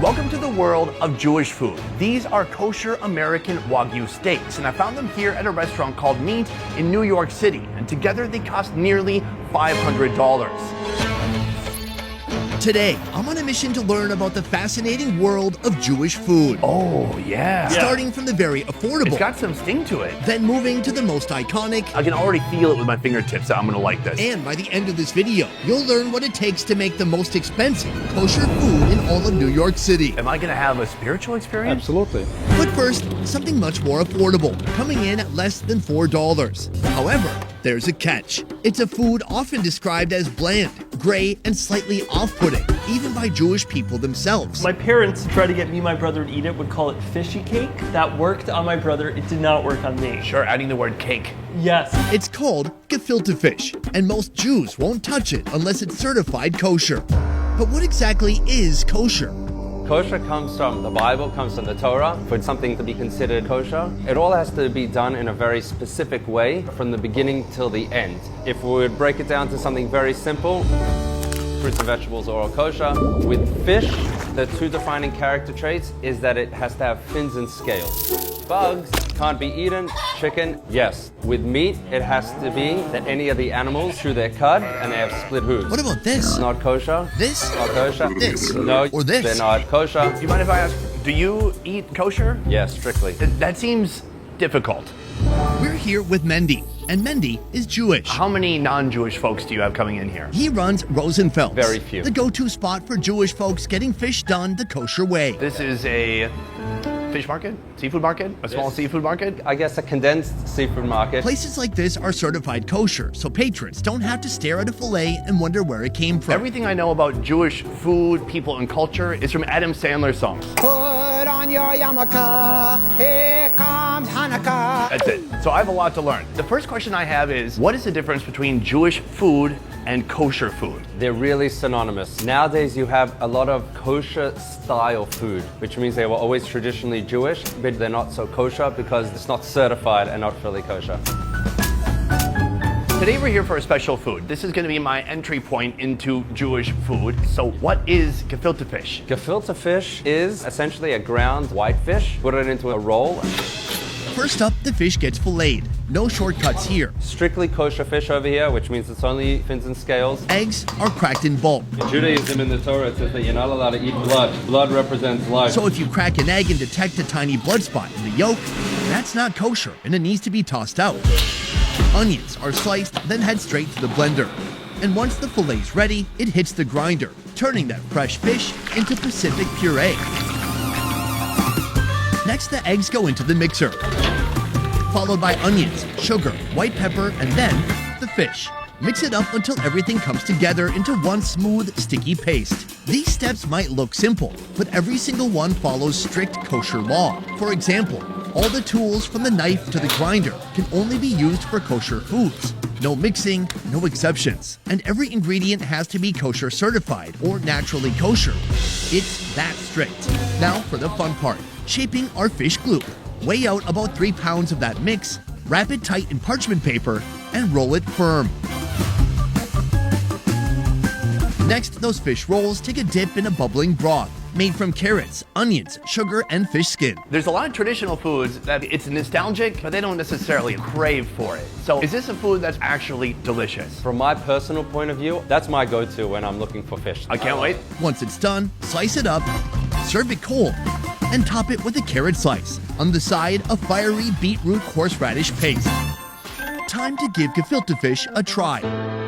Welcome to the world of Jewish food. These are kosher American Wagyu steaks, and I found them here at a restaurant called Meat in New York City, and together they cost nearly $500. Today, I'm on a mission to learn about the fascinating world of Jewish food. Oh, yeah. Starting from the very affordable. It's got some sting to it. Then moving to the most iconic. I can already feel it with my fingertips that I'm gonna like this. And by the end of this video, you'll learn what it takes to make the most expensive kosher food in all of New York City. Am I gonna have a spiritual experience? Absolutely. But first, something much more affordable, coming in at less than $4. However, there's a catch. It's a food often described as bland, gray, and slightly off-putting, even by Jewish people themselves. My parents tried to get me and my brother to eat it, would call it fishy cake. That worked on my brother, it did not work on me. Sure, adding the word cake. Yes. It's called gefilte fish, and most Jews won't touch it unless it's certified kosher. But what exactly is kosher? Kosher comes from the Bible, comes from the Torah. For something to be considered kosher, it all has to be done in a very specific way from the beginning till the end. If we would break it down to something very simple, fruits and vegetables are all kosher. With fish, the two defining character traits is that it has to have fins and scales. Bugs can't be eaten. Chicken, yes. With meat, it has to be that any of the animals chew their cud and they have split hooves. What about this? Not kosher. This? Not kosher. This? No. Or this? They're not kosher. Do you mind if I ask, do you eat kosher? Yes, strictly. That seems difficult. We're here with Mendy, and Mendy is Jewish. How many non-Jewish folks do you have coming in here? He runs Rosenfels, Very few. the go-to spot for Jewish folks getting fish done the kosher way. This is a fish market? Seafood market? A small seafood market? I guess a condensed seafood market. Places like this are certified kosher, so patrons don't have to stare at a fillet and wonder where it came from. Everything I know about Jewish food, people, and culture is from Adam Sandler's songs. Put on your yarmulke, here comes Hanukkah. That's it. So I have a lot to learn. The first question I have is, what is the difference between Jewish food and kosher food? They're really synonymous. Nowadays you have a lot of kosher style food, which means they were always traditionally Jewish, but they're not so kosher because it's not certified and not fully kosher. Today we're here for a special food. This is going to be my entry point into Jewish food. So what is gefilte fish? Gefilte fish is essentially a ground white fish. Put it into a roll. First up, the fish gets filleted. No shortcuts here. Strictly kosher fish over here, which means it's only fins and scales. Eggs are cracked in bulk. In Judaism, in the Torah, it says that you're not allowed to eat blood. Blood represents life. So if you crack an egg and detect a tiny blood spot in the yolk, that's not kosher and it needs to be tossed out. Onions are sliced, then head straight to the blender. And once the fillet's ready, it hits the grinder, turning that fresh fish into Pacific puree. Next, the eggs go into the mixer, followed by onions, sugar, white pepper, and then the fish. Mix it up until everything comes together into one smooth, sticky paste. These steps might look simple, but every single one follows strict kosher law. For example, all the tools from the knife to the grinder can only be used for kosher foods. No mixing, no exceptions. And every ingredient has to be kosher certified or naturally kosher. It's that strict. Now for the fun part, shaping our fish glue. Weigh out about 3 pounds of that mix, wrap it tight in parchment paper, and roll it firm. Next, those fish rolls take a dip in a bubbling broth made from carrots, onions, sugar, and fish skin. There's a lot of traditional foods that it's nostalgic, but they don't necessarily crave for it. So is this a food that's actually delicious? From my personal point of view, that's my go-to when I'm looking for fish. I can't wait. Once it's done, slice it up, serve it cold, and top it with a carrot slice. On the side, a fiery beetroot horseradish paste. Time to give gefilte fish a try.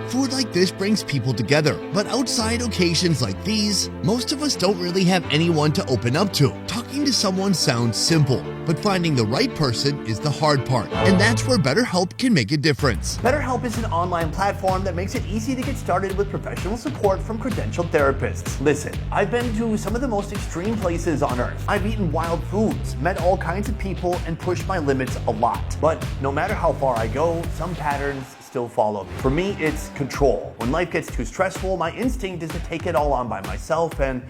Food like this brings people together, but outside occasions like these, most of us don't really have anyone to open up to. Talking to someone sounds simple, but finding the right person is the hard part, and that's where BetterHelp can make a difference. BetterHelp is an online platform that makes it easy to get started with professional support from credentialed therapists. Listen, I've been to some of the most extreme places on earth. I've eaten wild foods, met all kinds of people, and pushed my limits a lot. But no matter how far I go, some patterns still follow me. For me, it's control. When life gets too stressful, my instinct is to take it all on by myself, and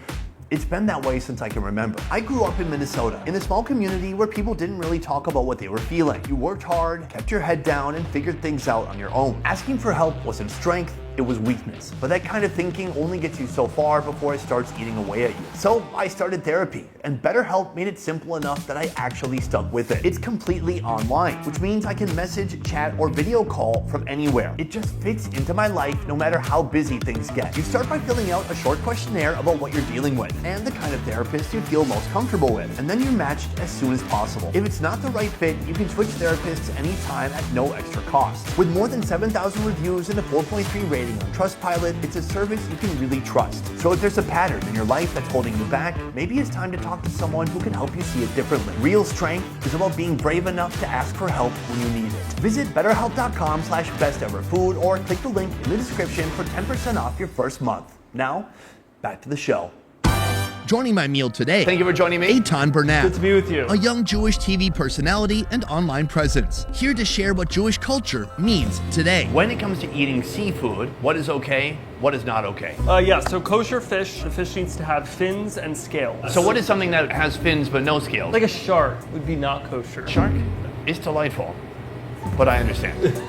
it's been that way since I can remember. I grew up in Minnesota, in a small community where people didn't really talk about what they were feeling. You worked hard, kept your head down, and figured things out on your own. Asking for help wasn't strength, it was weakness. But that kind of thinking only gets you so far before it starts eating away at you. So I started therapy, and BetterHelp made it simple enough that I actually stuck with it. It's completely online, which means I can message, chat, or video call from anywhere. It just fits into my life no matter how busy things get. You start by filling out a short questionnaire about what you're dealing with and the kind of therapist you feel most comfortable with, and then you're matched as soon as possible. If it's not the right fit, you can switch therapists anytime at no extra cost. With more than 7,000 reviews and a 4.3 rating on Trustpilot, it's a service you can really trust. So if there's a pattern in your life that's holding you back, maybe it's time to talk to someone who can help you see it differently. Real strength is about being brave enough to ask for help when you need it. Visit betterhelp.com/besteverfood or click the link in the description for 10% off your first month. Now, back to the show. Joining my meal today, Thank you for joining me. Eitan Bernat, Good to be with you. a young Jewish TV personality and online presence, here to share what Jewish culture means today. When it comes to eating seafood, what is okay, what is not okay? Yeah, so kosher fish, the fish needs to have fins and scales. So what is something that has fins but no scales? Like a shark would be not kosher. Shark is delightful, but I understand.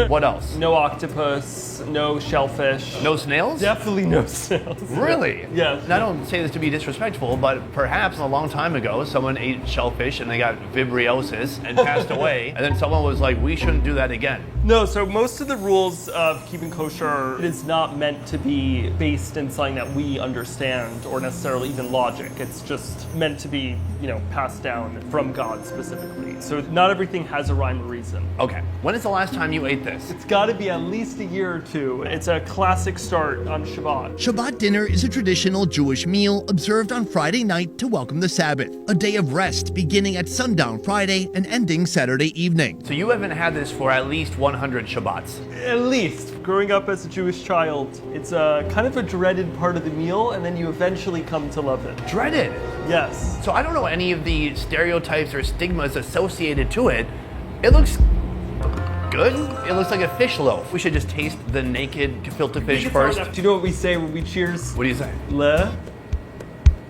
What else? No octopus, no shellfish. No snails? Definitely no snails. Really? Yes. And I don't say this to be disrespectful, but perhaps a long time ago, someone ate shellfish and they got vibriosis and passed away, and then someone was like, we shouldn't do that again. No, so most of the rules of keeping kosher, it is not meant to be based in something that we understand or necessarily even logic. It's just meant to be, passed down from God specifically. So not everything has a rhyme or reason. Okay. When is the last time you ate this? It's got to be at least a year or two. It's a classic start on Shabbat. Shabbat dinner is a traditional Jewish meal observed on Friday night to welcome the Sabbath, a day of rest beginning at sundown Friday and ending Saturday evening. So you haven't had this for at least 100 Shabbats. At least. Growing up as a Jewish child, it's a kind of a dreaded part of the meal, and then you eventually come to love it. Dreaded. Yes. So I don't know any of the stereotypes or stigmas associated to it. It looks good. It looks like a fish loaf. We should just taste the naked gefilte fish first. Do you know what we say when we cheers? What do you say? Le.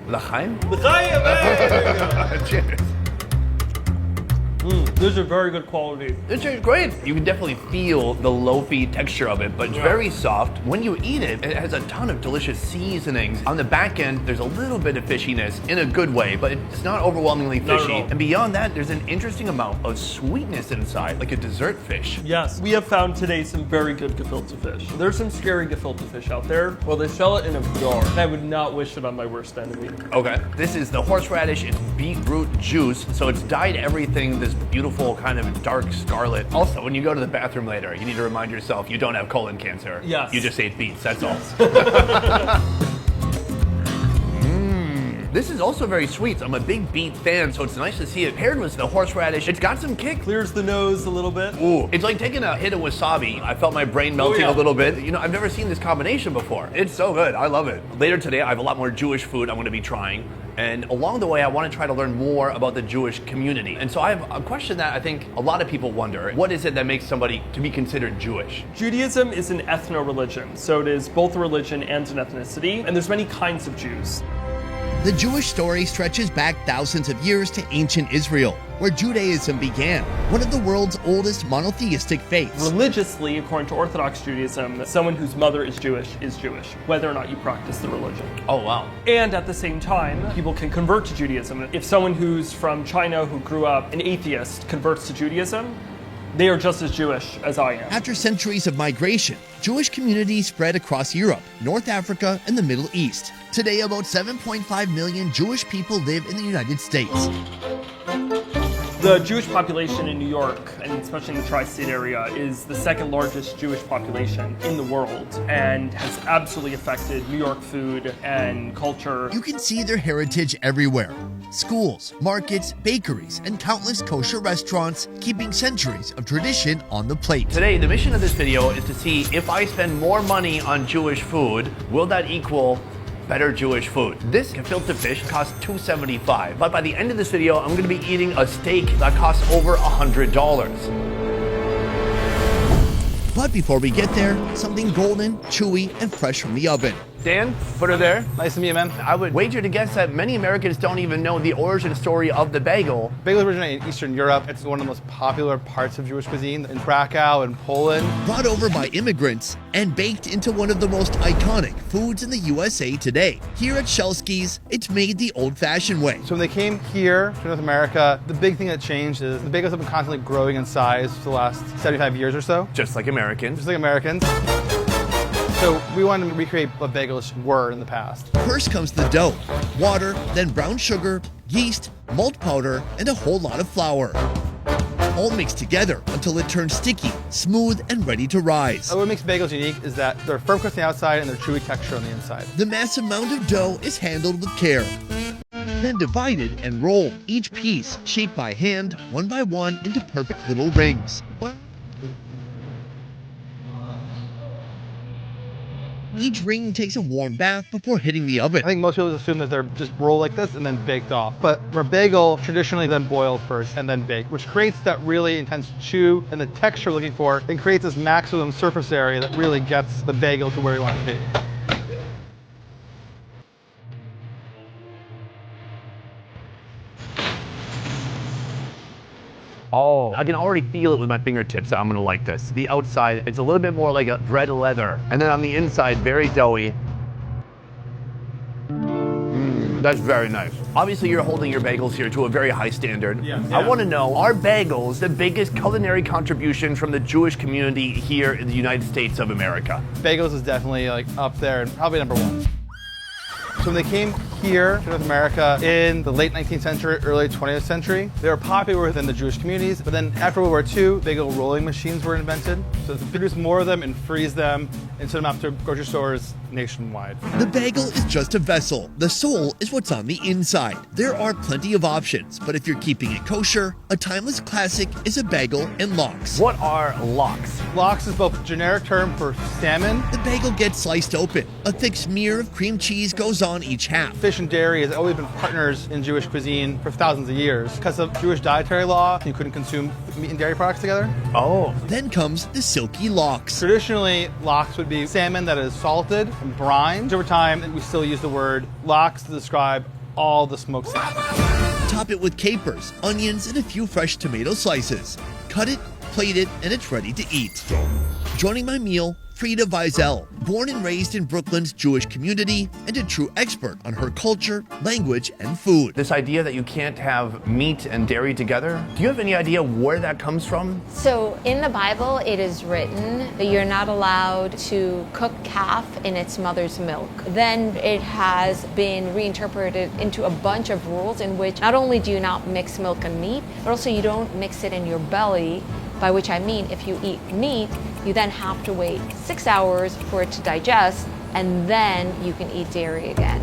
L'chaim? L'chaim! Cheers. Those are very good quality. It's great. You can definitely feel the loafy texture of it, but it's very soft. When you eat it, it has a ton of delicious seasonings. On the back end, there's a little bit of fishiness in a good way, but it's not overwhelmingly Not at fishy. all. And beyond that, there's an interesting amount of sweetness inside, like a dessert fish. Yes, we have found today some very good gefilte fish. There's some scary gefilte fish out there. Well, they sell it in a jar. I would not wish it on my worst enemy. Okay. This is the horseradish. It's beetroot juice, so it's dyed everything this beautiful kind of dark scarlet. Also, when you go to the bathroom later, you need to remind yourself you don't have colon cancer. Yes. You just ate beets, that's all. This is also very sweet. I'm a big beet fan, so it's nice to see it paired with the horseradish. It's got some kick. Clears the nose a little bit. Ooh, it's like taking a hit of wasabi. I felt my brain melting yeah. a little bit. I've never seen this combination before. It's so good. I love it. Later today, I have a lot more Jewish food I'm going to be trying. And along the way, I want to try to learn more about the Jewish community. And so I have a question that I think a lot of people wonder. What is it that makes somebody to be considered Jewish? Judaism is an ethno-religion, so it is both a religion and an ethnicity, and there's many kinds of Jews. The Jewish story stretches back thousands of years to ancient Israel, where Judaism began, one of the world's oldest monotheistic faiths. Religiously, according to Orthodox Judaism, someone whose mother is Jewish, whether or not you practice the religion. Oh, wow. And at the same time, people can convert to Judaism. If someone who's from China who grew up an atheist converts to Judaism, they are just as Jewish as I am. After centuries of migration, Jewish communities spread across Europe, North Africa, and the Middle East. Today, about 7.5 million Jewish people live in the United States. The Jewish population in New York, and especially in the tri-state area, is the second largest Jewish population in the world and has absolutely affected New York food and culture. You can see their heritage everywhere. Schools, markets, bakeries, and countless kosher restaurants keeping centuries of tradition on the plate. Today, the mission of this video is to see if I spend more money on Jewish food, will that equal better Jewish food? This gefilte fish costs $2.75, but by the end of this video, I'm going to be eating a steak that costs over $100. But before we get there, something golden, chewy, and fresh from the oven. Dan, put her there. Nice to meet you, man. I would wager to guess that many Americans don't even know the origin story of the bagel. Bagels originate in Eastern Europe. It's one of the most popular parts of Jewish cuisine in Krakow and Poland. Brought over by immigrants and baked into one of the most iconic foods in the USA today. Here at Shelsky's, it's made the old-fashioned way. So when they came here to North America, the big thing that changed is the bagels have been constantly growing in size for the last 75 years or so, Just like Americans. just like Americans. So we wanted to recreate what bagels were in the past. First comes the dough, water, then brown sugar, yeast, malt powder, and a whole lot of flour. All mixed together until it turns sticky, smooth, and ready to rise. What makes bagels unique is that they're firm crust on the outside and they're chewy texture on the inside. The massive amount of dough is handled with care. Then divided and rolled, each piece shaped by hand, one by one, into perfect little rings. Each ring takes a warm bath before hitting the oven. I think most people assume that they're just rolled like this and then baked off. But for a bagel, traditionally then boiled first and then baked, which creates that really intense chew and the texture we're looking for, and creates this maximum surface area that really gets the bagel to where you want it to be. Oh, I can already feel it with my fingertips. I'm gonna like this. The outside, it's a little bit more like a bread leather. And then on the inside, very doughy. That's very nice. Obviously, you're holding your bagels here to a very high standard. Yes. I want to know, are bagels the biggest culinary contribution from the Jewish community here in the United States of America? Bagels is definitely like up there and probably number one. So when they came here to North America in the late 19th century, early 20th century, they were popular within the Jewish communities. But then after World War II, bagel rolling machines were invented. So to produce more of them and freeze them and send them out to grocery stores nationwide. The bagel is just a vessel. The soul is what's on the inside. There are plenty of options, but if you're keeping it kosher, a timeless classic is a bagel and lox. What are lox? Lox is both a generic term for salmon. The bagel gets sliced open. A thick smear of cream cheese goes on each half. Fish and dairy has always been partners in Jewish cuisine for thousands of years. Because of Jewish dietary law, you couldn't consume meat and dairy products together. Oh, Then comes the silky lox. Traditionally, lox would be salmon that is salted and brined. Over time, we still use the word lox to describe all the smoked salmon. Top it with capers, onions, and a few fresh tomato slices. Cut it, plate it, and it's ready to eat. Joining my meal, Frida Wiesel, born and raised in Brooklyn's Jewish community and a true expert on her culture, language, and food. this idea that you can't have meat and dairy together, do you have any idea where that comes from? So in the Bible, it is written that you're not allowed to cook calf in its mother's milk. Then it has been reinterpreted into a bunch of rules in which not only do you not mix milk and meat, but also you don't mix it in your belly, by which I mean if you eat meat, you then have to wait 6 hours for it to digest, and then you can eat dairy again.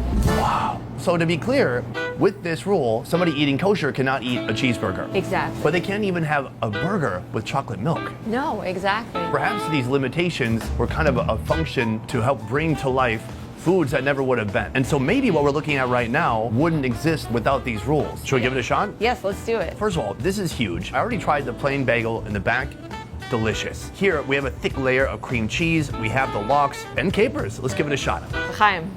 So to be clear, with this rule, somebody eating kosher cannot eat a cheeseburger. Exactly. But they can't even have a burger with chocolate milk. No, exactly. Perhaps these limitations were kind of a function to help bring to life foods that never would have been. And so maybe what we're looking at right now wouldn't exist without these rules. Should we give it a shot? Yes, let's do it. First of all, this is huge. I already tried the plain bagel in the back. Delicious. Here we have a thick layer of cream cheese. We have the lox and capers. Let's give it a shot. Chaim.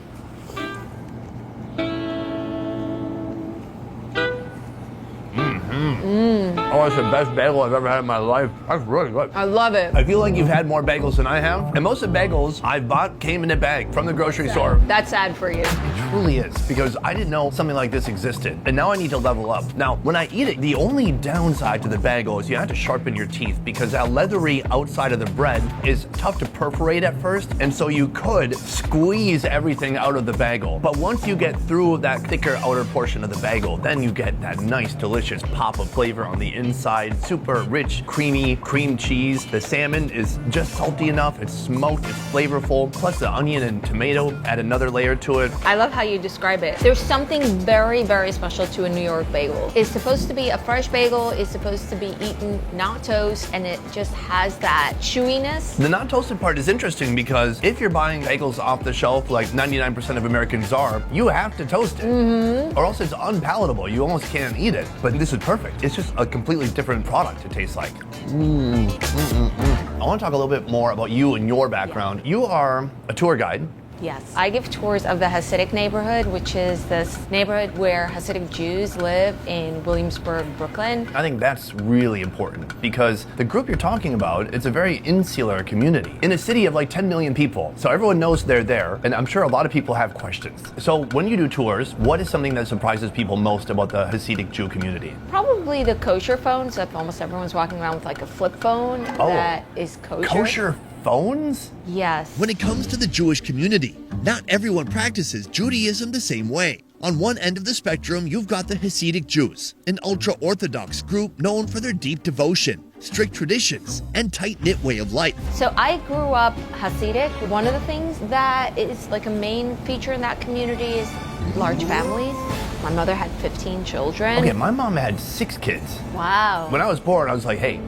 Oh, it's the best bagel I've ever had in my life. That's really good. I love it. I feel like you've had more bagels than I have. And most of the bagels I've bought came in a bag from the grocery store. That's sad for you. It truly is, because I didn't know something like this existed. And now I need to level up. Now, when I eat it, the only downside to the bagel is you have to sharpen your teeth, because that leathery outside of the bread is tough to perforate at first. And so you could squeeze everything out of the bagel. But once you get through that thicker outer portion of the bagel, then you get that nice, delicious pop of flavor on the inside. Super rich, creamy cream cheese. The salmon is just salty enough. It's smoked, it's flavorful. Plus the onion and tomato add another layer to it. I love how you describe it. There's something very, very special to a New York bagel. It's supposed to be a fresh bagel. It's supposed to be eaten, not toast, and it just has that chewiness. The not toasted part is interesting, because if you're buying bagels off the shelf like 99% of Americans are, you have to toast it. Or else it's unpalatable. You almost can't eat it. But this is perfect. It's just a completely different product to taste like. I want to talk a little bit more about you and your background. You are a tour guide. Yes. I give tours of the Hasidic neighborhood, which is this neighborhood where Hasidic Jews live in Williamsburg, Brooklyn. I think that's really important because the group you're talking about, it's a very insular community in a city of like 10 million people. So everyone knows they're there, and I'm sure a lot of people have questions. So when you do tours, what is something that surprises people most about the Hasidic Jew community? Probably the kosher phones. That almost everyone's walking around with like a flip phone that is kosher. Kosher phones? Yes. When it comes to the Jewish community, not everyone practices Judaism the same way. On one end of the spectrum, you've got the Hasidic Jews, an ultra-Orthodox group known for their deep devotion, strict traditions, and tight-knit way of life. So I grew up Hasidic. One of the things that is like a main feature in that community is large families. My mother had 15 children. Okay, my mom had 6 kids. Wow. When I was born, I was like, hey,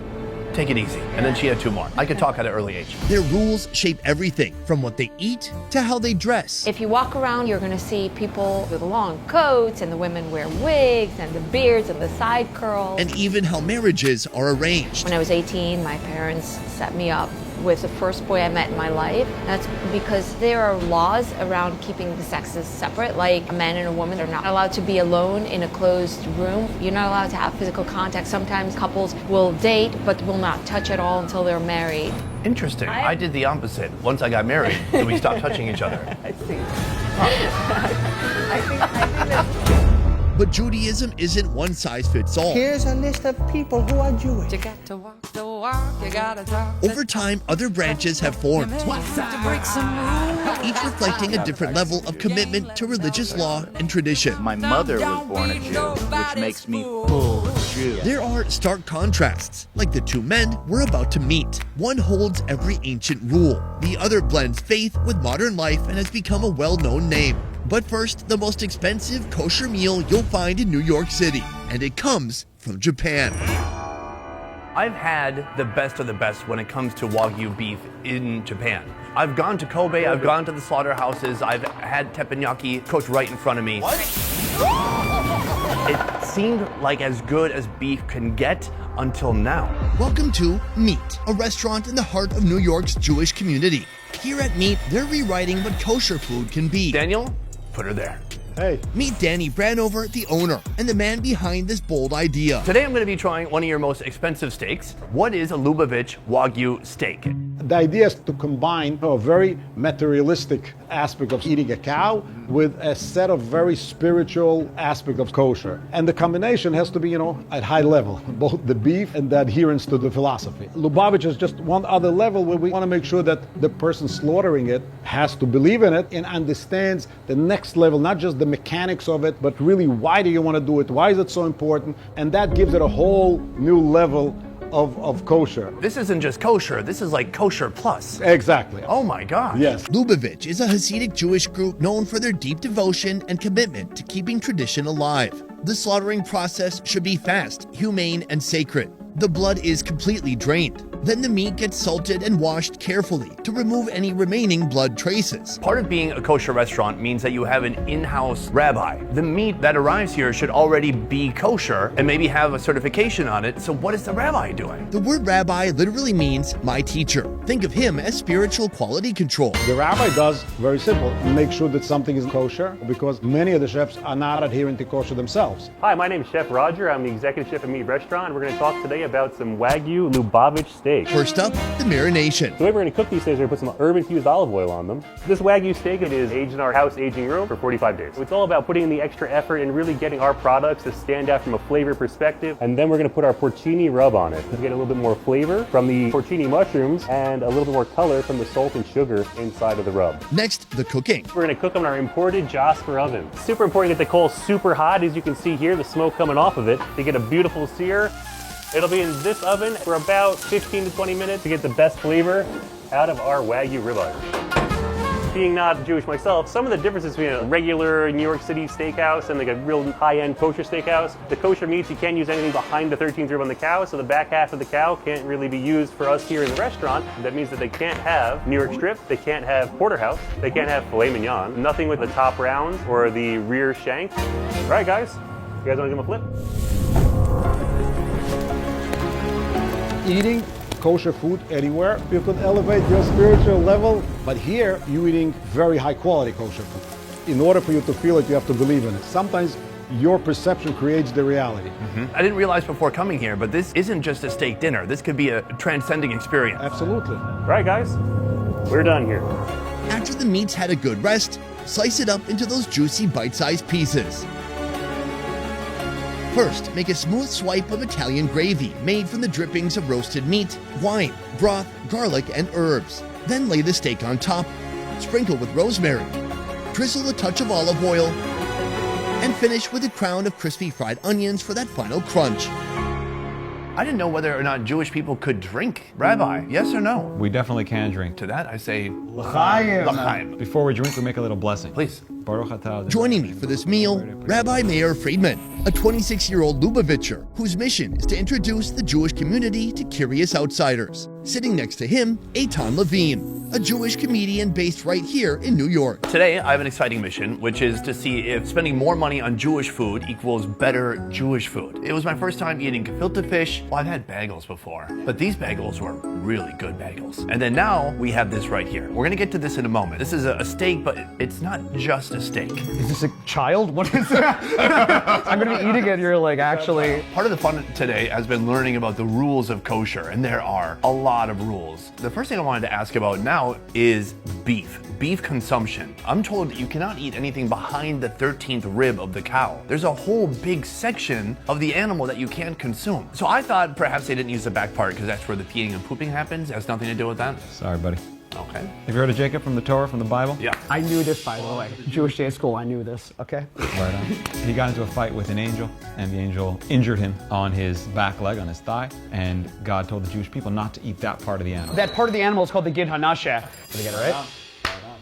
take it easy. And then she had 2 more. I could talk at an early age. Their rules shape everything from what they eat to how they dress. If you walk around, you're going to see people with long coats, and the women wear wigs, and the beards, and the side curls. And even how marriages are arranged. When I was 18, my parents set me up with the first boy I met in my life. That's because there are laws around keeping the sexes separate. Like a man and a woman are not allowed to be alone in a closed room. You're not allowed to have physical contact. Sometimes couples will date but will not touch at all until they're married. Interesting. I did the opposite. Once I got married, then we stopped touching each other. I see. I think that's... But Judaism isn't one size fits all. Here's a list of people who are Jewish. You got to walk the walk, you gotta talk. Over time, other branches have formed, To break some rules. each reflecting a different level of commitment to religious law and tradition. My mother was born a Jew, which makes me full Jew. There are stark contrasts, like the two men we're about to meet. One holds every ancient rule. The other blends faith with modern life and has become a well-known name. But first, the most expensive kosher meal you'll find in New York City. And it comes from Japan. I've had the best of the best when it comes to Wagyu beef in Japan. I've gone to Kobe, I've gone to the slaughterhouses, I've had teppanyaki cooked right in front of me. What? It seemed like as good as beef can get until now. Welcome to Meat, a restaurant in the heart of New York's Jewish community. Here at Meat, they're rewriting what kosher food can be. Daniel, put her there. Hey. Meet Danny Branover, the owner, and the man behind this bold idea. Today I'm going to be trying one of your most expensive steaks. What is a Lubavitch Wagyu steak? The idea is to combine a very materialistic aspect of eating a cow with a set of very spiritual aspect of kosher. And the combination has to be, at high level, both the beef and the adherence to the philosophy. Lubavitch is just one other level where we want to make sure that the person slaughtering it has to believe in it and understands the next level, not just the mechanics of it, but really why do you want to do it? Why is it so important? And that gives it a whole new level of kosher. This isn't just kosher, this is like kosher plus. Exactly. Oh my God. Yes. Lubavitch is a Hasidic Jewish group known for their deep devotion and commitment to keeping tradition alive. The slaughtering process should be fast, humane, and sacred. The blood is completely drained. Then the meat gets salted and washed carefully to remove any remaining blood traces. Part of being a kosher restaurant means that you have an in-house rabbi. The meat that arrives here should already be kosher and maybe have a certification on it. So what is the rabbi doing? The word rabbi literally means my teacher. Think of him as spiritual quality control. The rabbi does, very simple, make sure that something is kosher because many of the chefs are not adhering to kosher themselves. Hi, my name is Chef Roger. I'm the executive chef at Meat Restaurant. We're going to talk today about some Wagyu Lubavitch steak. First up, the marination. The way we're going to cook these steaks, we're going to put some herb-infused olive oil on them. This Wagyu steak is aged in our house aging room for 45 days. It's all about putting in the extra effort and really getting our products to stand out from a flavor perspective. And then we're going to put our porcini rub on it to get a little bit more flavor from the porcini mushrooms and a little bit more color from the salt and sugar inside of the rub. Next, the cooking. We're going to cook them in our imported Jasper oven. Super important to get the coal super hot. As you can see here, the smoke coming off of it to get a beautiful sear. It'll be in this oven for about 15 to 20 minutes to get the best flavor out of our Wagyu ribeye. Being not Jewish myself, some of the differences between a regular New York City steakhouse and like a real high-end kosher steakhouse, the kosher meats, you can't use anything behind the 13th rib on the cow, so the back half of the cow can't really be used for us here in the restaurant. That means that they can't have New York strip, they can't have porterhouse, they can't have filet mignon, nothing with the top rounds or the rear shank. All right, guys, you guys want to give them a flip? Eating kosher food anywhere. You could elevate your spiritual level, but here you're eating very high quality kosher food. In order for you to feel it, you have to believe in it. Sometimes your perception creates the reality. I didn't realize before coming here, but this isn't just a steak dinner. This could be a transcending experience. Absolutely. All right, guys, we're done here. After the meat's had a good rest, slice it up into those juicy bite-sized pieces. First, make a smooth swipe of Italian gravy made from the drippings of roasted meat, wine, broth, garlic, and herbs. Then lay the steak on top, sprinkle with rosemary, drizzle a touch of olive oil, and finish with a crown of crispy fried onions for that final crunch. I didn't know whether or not Jewish people could drink. Rabbi, yes or no? We definitely can drink. To that I say, l'chaim. Before we drink, we make a little blessing. Please. Baruch atah. Joining me for this meal, Rabbi Meir Friedman, a 26-year-old Lubavitcher whose mission is to introduce the Jewish community to curious outsiders. Sitting next to him, Eitan Levine, a Jewish comedian based right here in New York. Today, I have an exciting mission, which is to see if spending more money on Jewish food equals better Jewish food. It was my first time eating gefilte fish. Well, I've had bagels before, but these bagels were really good bagels. And then now we have this right here. We're gonna get to this in a moment. This is a steak, but it's not just a steak. Is this a child? What is that? I'm gonna be eating it. You're like, actually. Part of the fun today has been learning about the rules of kosher, and there are a lot of rules. The first thing I wanted to ask about now is beef consumption. I'm told that you cannot eat anything behind the 13th rib of the cow. There's a whole big section of the animal that you can't consume. So I thought perhaps they didn't use the back part because that's where the peeing and pooping happens. It has nothing to do with that. Sorry, buddy. Okay. Have you heard of Jacob from the Torah, from the Bible? Yeah. I knew this, by the way. Jewish day at school, I knew this, okay? Right on. He got into a fight with an angel, and the angel injured him on his back leg, on his thigh, and God told the Jewish people not to eat that part of the animal. That part of the animal is called the Gid Hanasheh. Did I get it right?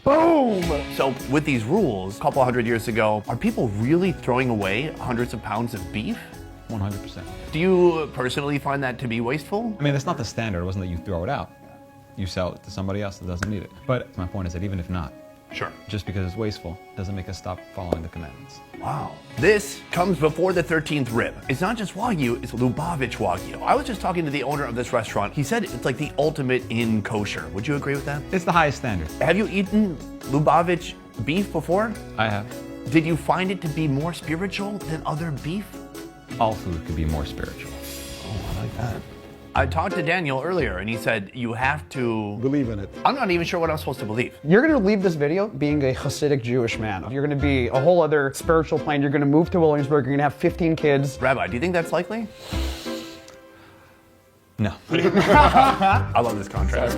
Boom! So with these rules, a couple hundred years ago, are people really throwing away hundreds of pounds of beef? 100%. Do you personally find that to be wasteful? I mean, that's not the standard. It wasn't that you throw it out. You sell it to somebody else that doesn't need it. But my point is that even if not, Sure. just because it's wasteful doesn't make us stop following the commandments. Wow. This comes before the 13th rib. It's not just Wagyu, it's Lubavitch Wagyu. I was just talking to the owner of this restaurant. He said it's like the ultimate in kosher. Would you agree with that? It's the highest standard. Have you eaten Lubavitch beef before? I have. Did you find it to be more spiritual than other beef? All food could be more spiritual. Oh, I like that. I talked to Daniel earlier and he said you have to believe in it. I'm not even sure what I'm supposed to believe. You're gonna leave this video being a Hasidic Jewish man. You're gonna be a whole other spiritual plane. You're gonna move to Williamsburg. You're gonna have 15 kids. Rabbi, do you think that's likely? No. I love this contrast.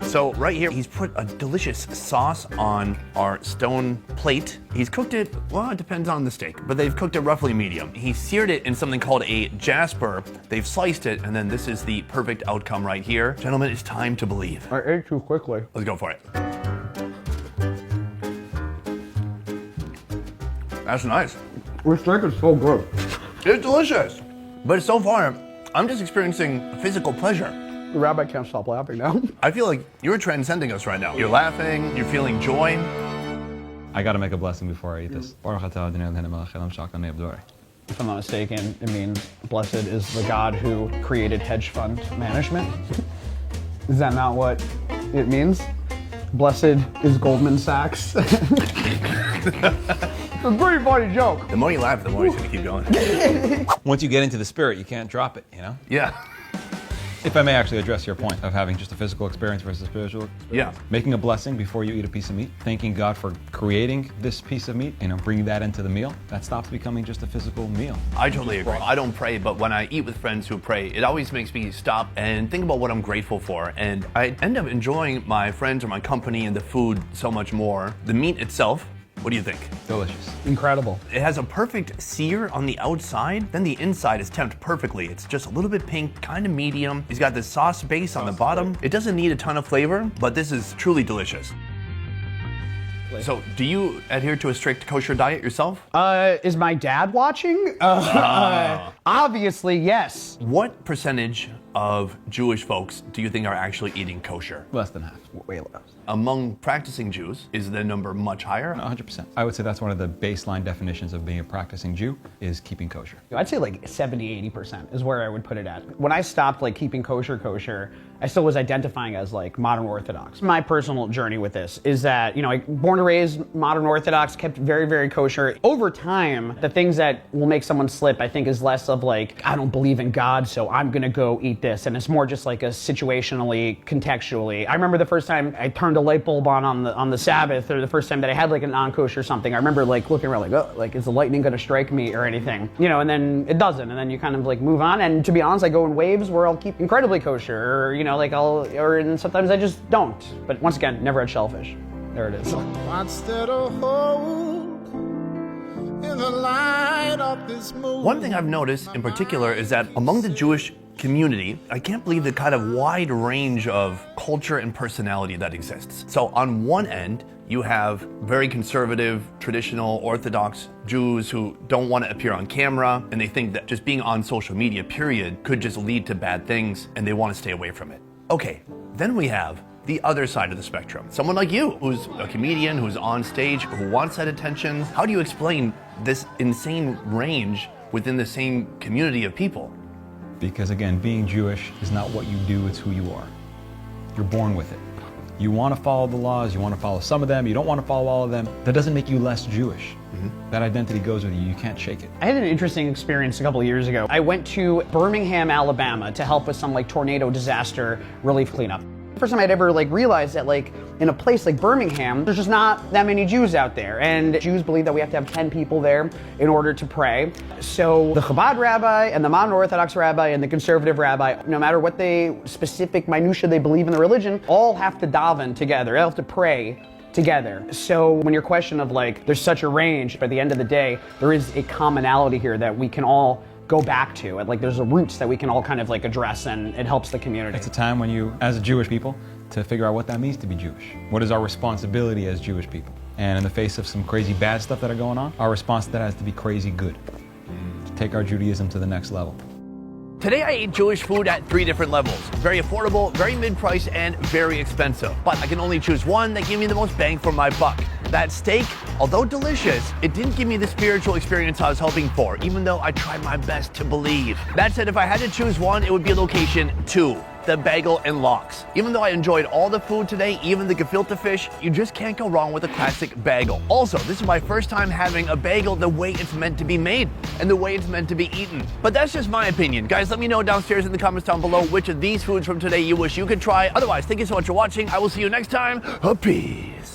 So right here, he's put a delicious sauce on our stone plate. He's cooked it, well, it depends on the steak, but they've cooked it roughly medium. He seared it in something called a jasper. They've sliced it, and then this is the perfect outcome right here. Gentlemen, it's time to believe. I ate too quickly. Let's go for it. That's nice. This steak is so good. It's delicious. But so far, I'm just experiencing physical pleasure. The rabbi can't stop laughing now. I feel like you're transcending us right now. You're laughing, you're feeling joy. I gotta make a blessing before I eat this. Baruch atah Adonai Eloheinu melech haolam she'alkanu b'dorei. If I'm not mistaken, it means blessed is the God who created hedge fund management. Is that not what it means? Blessed is Goldman Sachs. It's a pretty funny joke. The more you laugh, the more he's gonna keep going. Once you get into the spirit, you can't drop it, you know? Yeah. If I may actually address your point of having just a physical experience versus a spiritual experience. Yeah. Making a blessing before you eat a piece of meat, thanking God for creating this piece of meat, bringing that into the meal, that stops becoming just a physical meal. I totally agree. I don't pray, but when I eat with friends who pray, it always makes me stop and think about what I'm grateful for. And I end up enjoying my friends or my company and the food so much more. The meat itself, what do you think? Delicious. Incredible. It has a perfect sear on the outside, then the inside is temped perfectly. It's just a little bit pink, kind of medium. He's got this sauce base on the bottom. It doesn't need a ton of flavor, but this is truly delicious. So, do you adhere to a strict kosher diet yourself? Is my dad watching? Obviously, yes. What percentage of Jewish folks do you think are actually eating kosher? Less than half. Way less. Among practicing Jews, is the number much higher? 100%. I would say that's one of the baseline definitions of being a practicing Jew is keeping kosher. I'd say like 70-80% is where I would put it at. When I stopped like keeping kosher, I still was identifying as like modern Orthodox. My personal journey with this is that, you know, like born and raised modern Orthodox, kept very, very kosher. Over time, the things that will make someone slip, I think, is less of like, I don't believe in God, so I'm gonna go eat this. And it's more just like a situationally, contextually. I remember the first time I turned a light bulb on the Sabbath, or the first time that I had like a non-kosher something. I remember like looking around like, oh, like is the lightning gonna strike me or anything? You know, and then it doesn't, and then you kind of like move on. And to be honest, I go in waves where I'll keep incredibly kosher, or you know, like and sometimes I just don't. But once again, never had shellfish. There it is. One thing I've noticed in particular is that among the Jewish community, I can't believe the kind of wide range of culture and personality that exists. So on one end, you have very conservative, traditional, Orthodox Jews who don't want to appear on camera, and they think that just being on social media, period, could just lead to bad things, and they want to stay away from it. Okay, then we have the other side of the spectrum. Someone like you, who's a comedian, who's on stage, who wants that attention. How do you explain this insane range within the same community of people? Because again, being Jewish is not what you do, it's who you are. You're born with it. You want to follow the laws, you want to follow some of them, you don't want to follow all of them. That doesn't make you less Jewish. That identity goes with you, you can't shake it. I had an interesting experience a couple of years ago. I went to Birmingham, Alabama to help with some like tornado disaster relief cleanup. First time I'd ever like realized that like in a place like Birmingham, there's just not that many Jews out there. And Jews believe that we have to have 10 people there in order to pray. So the Chabad rabbi and the modern Orthodox rabbi and the conservative rabbi, no matter what they specific minutia they believe in the religion, all have to daven together. They all have to pray together. So when your question of like, there's such a range, but at the end of the day, there is a commonality here that we can all go back to. Like there's a roots that we can all kind of like address, and it helps the community. It's a time when you, as a Jewish people, to figure out what that means to be Jewish. What is our responsibility as Jewish people? And in the face of some crazy bad stuff that are going on, our response to that has to be crazy good. To take our Judaism to the next level. Today I ate Jewish food at 3 different levels. Very affordable, very mid-price, and very expensive. But I can only choose one that gave me the most bang for my buck. That steak, although delicious, it didn't give me the spiritual experience I was hoping for, even though I tried my best to believe. That said, if I had to choose one, it would be location 2. The Bagel and Lox. Even though I enjoyed all the food today, even the gefilte fish, you just can't go wrong with a classic bagel. Also, this is my first time having a bagel the way it's meant to be made and the way it's meant to be eaten. But that's just my opinion. Guys, let me know downstairs in the comments down below which of these foods from today you wish you could try. Otherwise, thank you so much for watching. I will see you next time. Peace.